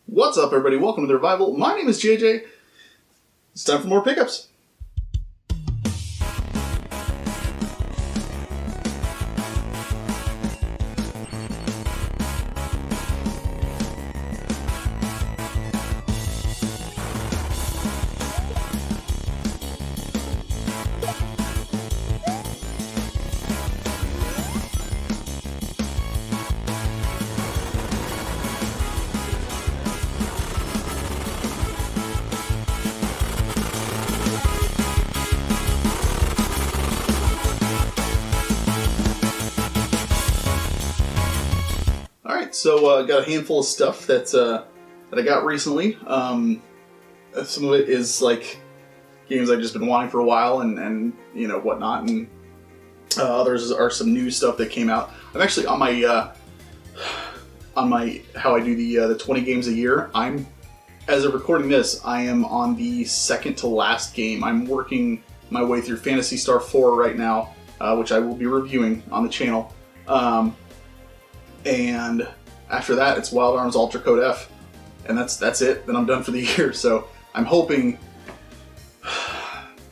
What's up, everybody? Welcome to The Revival. My name is JJ. It's time for more pickups. So I got a handful of stuff that I got recently. Some of it is like games I've just been wanting for a while, and you know whatnot, and others are some new stuff that came out. I'm actually on my how I do the 20 games a year. As of recording this, I am on the second to last game. I'm working my way through Phantasy Star 4 right now, which I will be reviewing on the channel. And after that, it's Wild Arms Ultra Code F, and that's it. Then I'm done for the year. So I'm hoping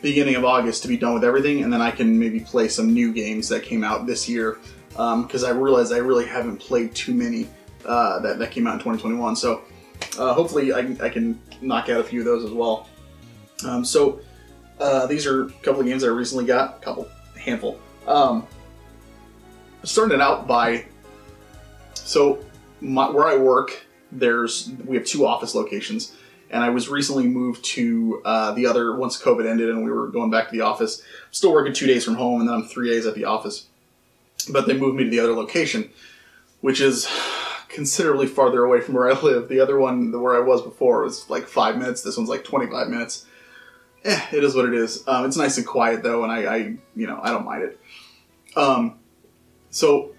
beginning of August to be done with everything, and then I can maybe play some new games that came out this year, because I realized I really haven't played too many that came out in 2021. So hopefully I can knock out a few of those as well. These are a couple of games I recently got, handful. Starting it out by where I work, we have two office locations, and I was recently moved to the other once COVID ended and we were going back to the office. I'm still working 2 days from home, and then I'm 3 days at the office. But they moved me to the other location, which is considerably farther away from where I live. The other one, where I was before, was like 5 minutes. This one's like 25 minutes. It is what it is. It's nice and quiet though, and I don't mind it. So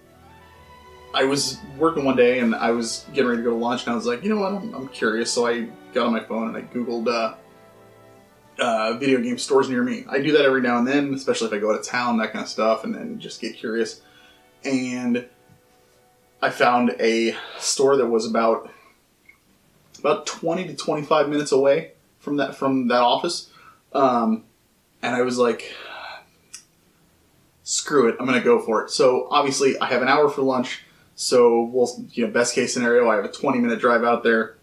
I was working one day, and I was getting ready to go to lunch, and I was like, you know what, I'm curious. So I got on my phone and I Googled video game stores near me. I do that every now and then, especially if I go out of town, that kind of stuff, and then just get curious. And I found a store that was about 20 to 25 minutes away from that office. And I was like, screw it, I'm going to go for it. So obviously I have an hour for lunch. So best case scenario, I have a 20-minute drive out there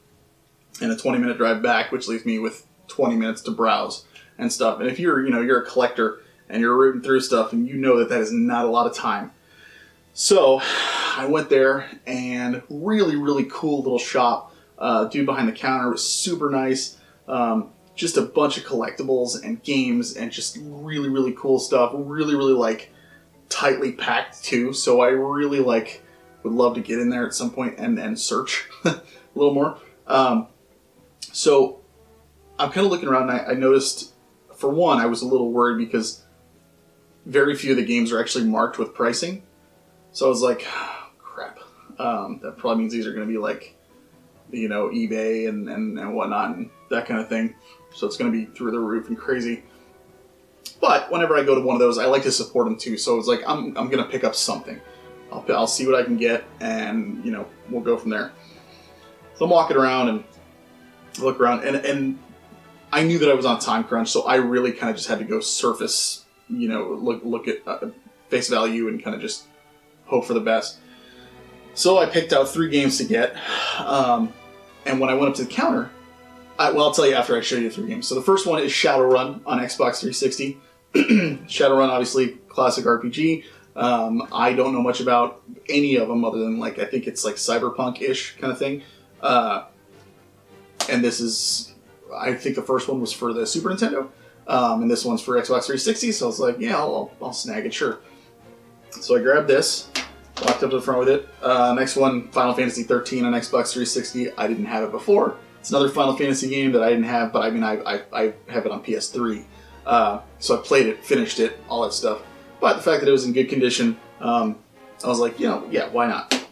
and a 20-minute drive back, which leaves me with 20 minutes to browse and stuff. And if you're a collector and you're rooting through stuff, and you know that is not a lot of time. So I went there, and really, really cool little shop. Dude behind the counter was super nice. Just a bunch of collectibles and games and just really, really cool stuff. Really, really tightly packed too. So I really would love to get in there at some point and search a little more. So I'm kind of looking around, and I noticed, for one, I was a little worried because very few of the games are actually marked with pricing. So I was like, oh, crap. That probably means these are going to be eBay and whatnot and that kind of thing. So it's going to be through the roof and crazy. But whenever I go to one of those, I like to support them too. So it's like, I'm going to pick up something. I'll see what I can get, and we'll go from there. So I'm walking around and look around, and I knew that I was on time crunch, so I really kind of just had to go surface, look at face value and kind of just hope for the best. So I picked out 3 games to get, and when I went up to the counter, I'll tell you after I show you the 3 games. So the first one is Shadowrun on Xbox 360. Shadowrun, obviously, classic RPG. I don't know much about any of them other than I think it's cyberpunk-ish kind of thing. And this is, I think the first one was for the Super Nintendo, and this one's for Xbox 360. So I was like, yeah, I'll snag it, sure. So I grabbed this, walked up to the front with it. Next one, Final Fantasy 13 on Xbox 360. I didn't have it before. It's another Final Fantasy game that I didn't have, but I have it on PS3. So I played it, finished it, all that stuff. But the fact that it was in good condition, I was like, yeah, why not?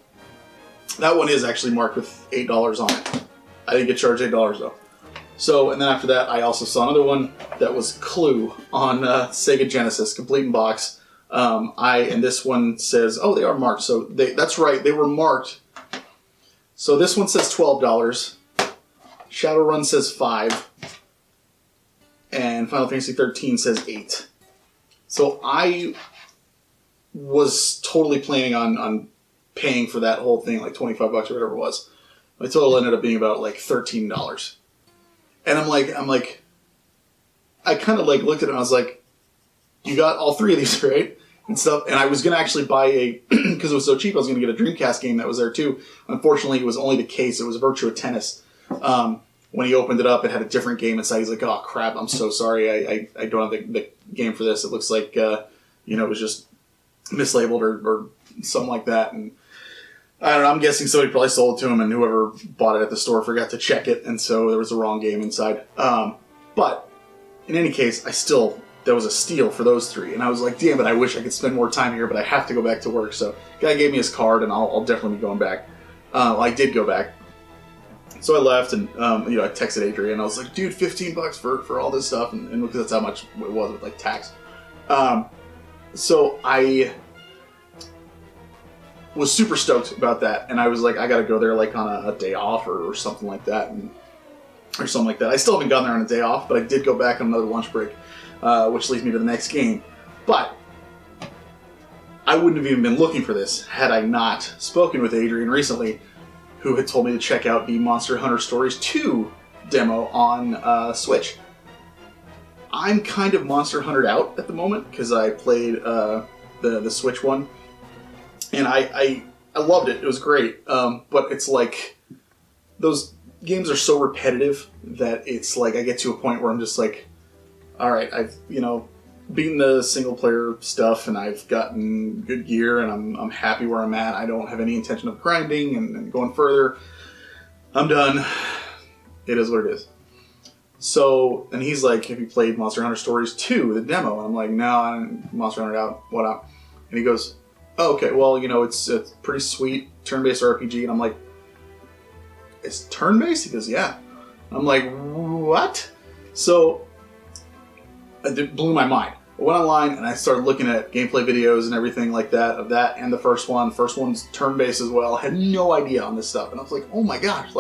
That one is actually marked with $8 on it. I didn't get charged $8 though. So, and then after that, I also saw another one that was Clue on Sega Genesis, complete in box. And this one says, oh, they are marked. So that's right, they were marked. So this one says $12. Shadowrun says 5, and Final Fantasy 13 says 8. So I was totally planning on paying for that whole thing, like $25 or whatever it was. My total ended up being about like $13. And I'm like, I kind of like looked at it and I was like, you got all 3 of these, right? And stuff. And I was going to actually buy because it was so cheap, I was going to get a Dreamcast game that was there too. Unfortunately, it was only the case. It was Virtua Tennis. When he opened it up, it had a different game inside. He's like, oh crap, I'm so sorry. I don't have the game for this. It looks like, it was just mislabeled or something like that. And I don't know, I'm guessing somebody probably sold it to him and whoever bought it at the store forgot to check it. And so there was the wrong game inside. But in any case, that was a steal for those 3. And I was like, damn it, I wish I could spend more time here, but I have to go back to work. So the guy gave me his card and I'll definitely be going back. I did go back. So I left and, I texted Adrian. I was like, dude, $15 for all this stuff. And because that's how much it was with like tax. So I was super stoked about that. And I was like, I got to go there like on a day off or something like that. Or something like that. I still haven't gone there on a day off, but I did go back on another lunch break, which leads me to the next game. But I wouldn't have even been looking for this had I not spoken with Adrian recently, who had told me to check out the Monster Hunter Stories 2 demo on Switch. I'm kind of Monster Huntered out at the moment because I played the Switch one, and I loved it. It was great, but it's like those games are so repetitive that it's like I get to a point where I'm just like, all right, I've beaten the single player stuff and I've gotten good gear and I'm happy where I'm at. I don't have any intention of grinding and going further. I'm done. It is what it is. So, and he's like, have you played Monster Hunter Stories 2, the demo? And I'm like, no, I'm Monster Hunter out, what up? And he goes, oh, okay, well, it's a pretty sweet turn-based RPG. And I'm like, it's turn-based? He goes, yeah. I'm like, what? So, it blew my mind. I went online and I started looking at gameplay videos and everything like that of that and the first one. The first one's turn-based as well. I had no idea on this stuff. And I was like, oh my gosh,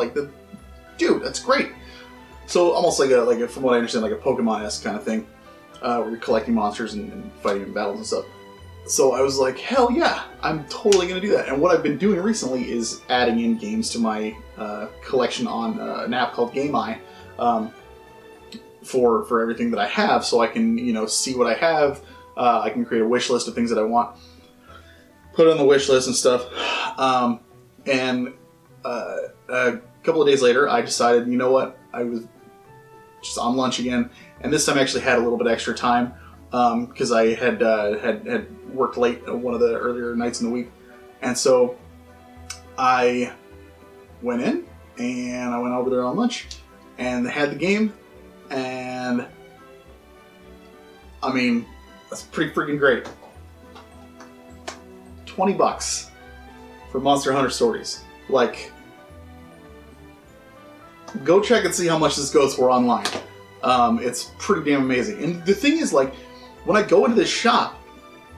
dude, that's great. So almost like from what I understand, like a Pokemon-esque kind of thing, where you're collecting monsters and fighting in battles and stuff. So I was like, hell yeah, I'm totally going to do that. And what I've been doing recently is adding in games to my collection on an app called GameEye for everything that I have, so I can see what I have. I can create a wish list of things that I want, put it on the wish list and stuff. And a couple of days later, I decided, you know what, I was just on lunch again, and this time I actually had a little bit extra time because I had worked late one of the earlier nights in the week, and so I went in and I went over there on lunch, and they had the game, and I mean that's pretty freaking great. $20 for Monster Hunter Stories, like. Go check and see how much this goes for online. It's pretty damn amazing. And the thing is, like, when I go into this shop,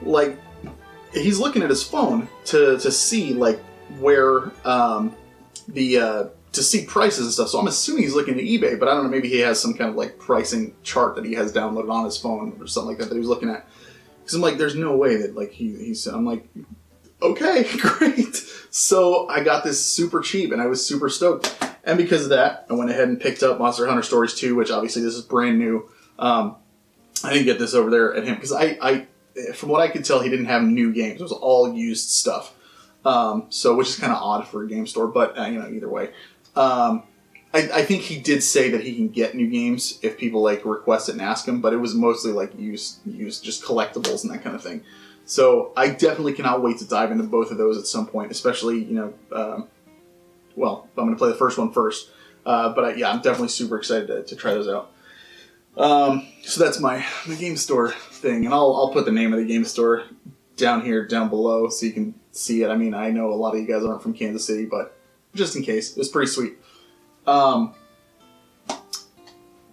like, he's looking at his phone to see, like, where, to see prices and stuff. So I'm assuming he's looking at eBay, but I don't know, maybe he has some kind of, like, pricing chart that he has downloaded on his phone or something like that he was looking at. Because I'm like, there's no way that, like, I'm like, okay, great. So I got this super cheap, and I was super stoked. And because of that, I went ahead and picked up Monster Hunter Stories 2, which obviously this is brand new. I didn't get this over there at him because I from what I could tell, he didn't have new games. It was all used stuff. So which is kind of odd for a game store, but either way. I think he did say that he can get new games if people like request it and ask him, but it was mostly like used just collectibles and that kind of thing. So I definitely cannot wait to dive into both of those at some point, especially, well, I'm going to play the first one first. But I'm definitely super excited to try those out. So that's my game store thing. And I'll put the name of the game store down below so you can see it. I mean, I know a lot of you guys aren't from Kansas City, but just in case, it was pretty sweet.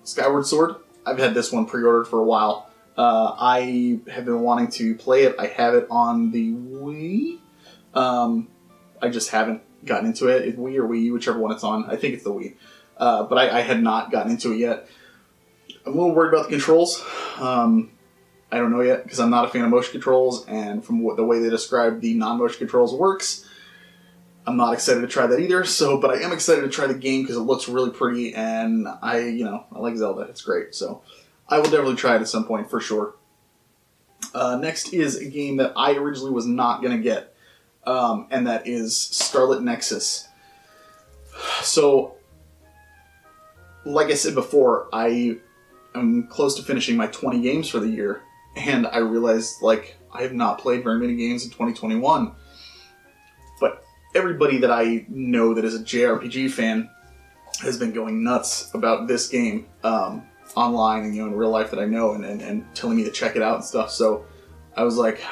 Skyward Sword. I've had this one pre-ordered for a while. I have been wanting to play it. I have it on the Wii. I just haven't gotten into it. It's Wii or Wii U, whichever one it's on. I think it's the Wii. but I had not gotten into it yet. I'm a little worried about the controls. I don't know yet because I'm not a fan of motion controls, and from the way they describe the non-motion controls works, I'm not excited to try that either. So, but I am excited to try the game because it looks really pretty, and I like Zelda. It's great. So, I will definitely try it at some point for sure. Next is a game that I originally was not going to get, and that is Scarlet Nexus. So, like I said before, I am close to finishing my 20 games for the year, and I realized, like, I have not played very many games in 2021. But everybody that I know that is a JRPG fan has been going nuts about this game online and in real life that I know, and telling me to check it out and stuff. So I was like,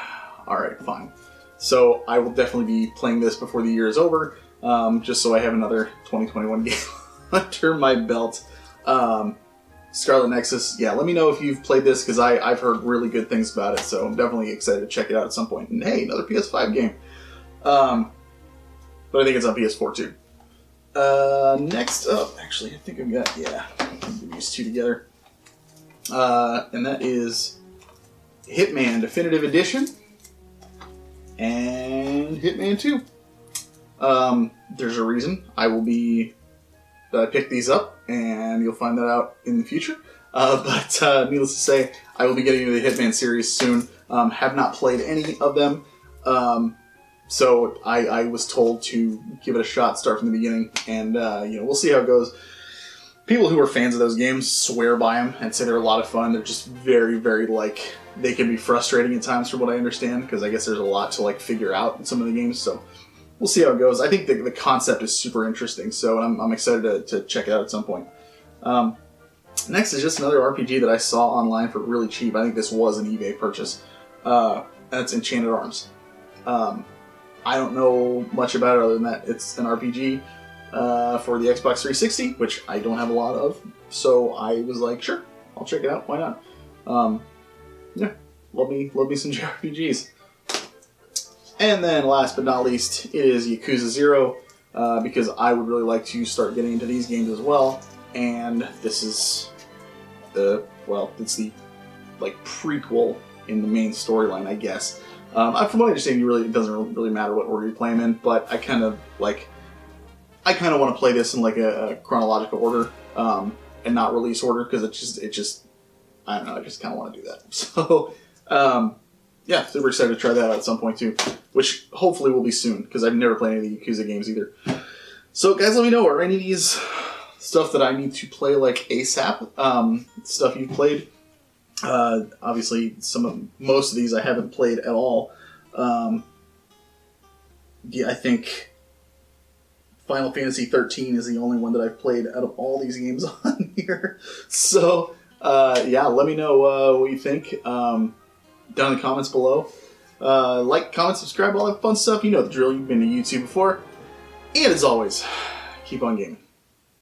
all right, fine. So I will definitely be playing this before the year is over, just so I have another 2021 game under my belt. Scarlet Nexus, yeah, let me know if you've played this, because I've heard really good things about it, so I'm definitely excited to check it out at some point. And hey, another PS5 game. But I think it's on PS4 too. Next up, actually, I think I've got, these two together. And that is Hitman Definitive Edition and Hitman 2. There's a reason I picked these up, and you'll find that out in the future. But needless to say, I will be getting into the Hitman series soon. Have not played any of them. So I was told to give it a shot, start from the beginning, and we'll see how it goes. People who are fans of those games swear by them and say they're a lot of fun. They're just very, very, they can be frustrating at times from what I understand, because I guess there's a lot to, figure out in some of the games, so we'll see how it goes. I think the concept is super interesting, so I'm excited to check it out at some point. Next is just another RPG that I saw online for really cheap. I think this was an eBay purchase. And it's Enchanted Arms. I don't know much about it other than that it's an RPG for the Xbox 360, which I don't have a lot of. So I was like, sure, I'll check it out. Why not? Love me some JRPGs. And then last but not least is Yakuza 0, because I would really like to start getting into these games as well. And this is it's the prequel in the main storyline, I guess. From what I understand, it doesn't really matter what order you play them in, but I kind of want to play this in a chronological order, and not release order, because it just I don't know, I just kind of want to do that. So super excited to try that out at some point too, which hopefully will be soon, because I've never played any of the Yakuza games either. So guys, let me know, are any of these stuff that I need to play ASAP? Stuff you've played? Obviously, most of these I haven't played at all. I think Final Fantasy 13 is the only one that I've played out of all these games on here. So, let me know what you think down in the comments below. Comment, subscribe, all that fun stuff. You know the drill. You've been to YouTube before. And as always, keep on gaming.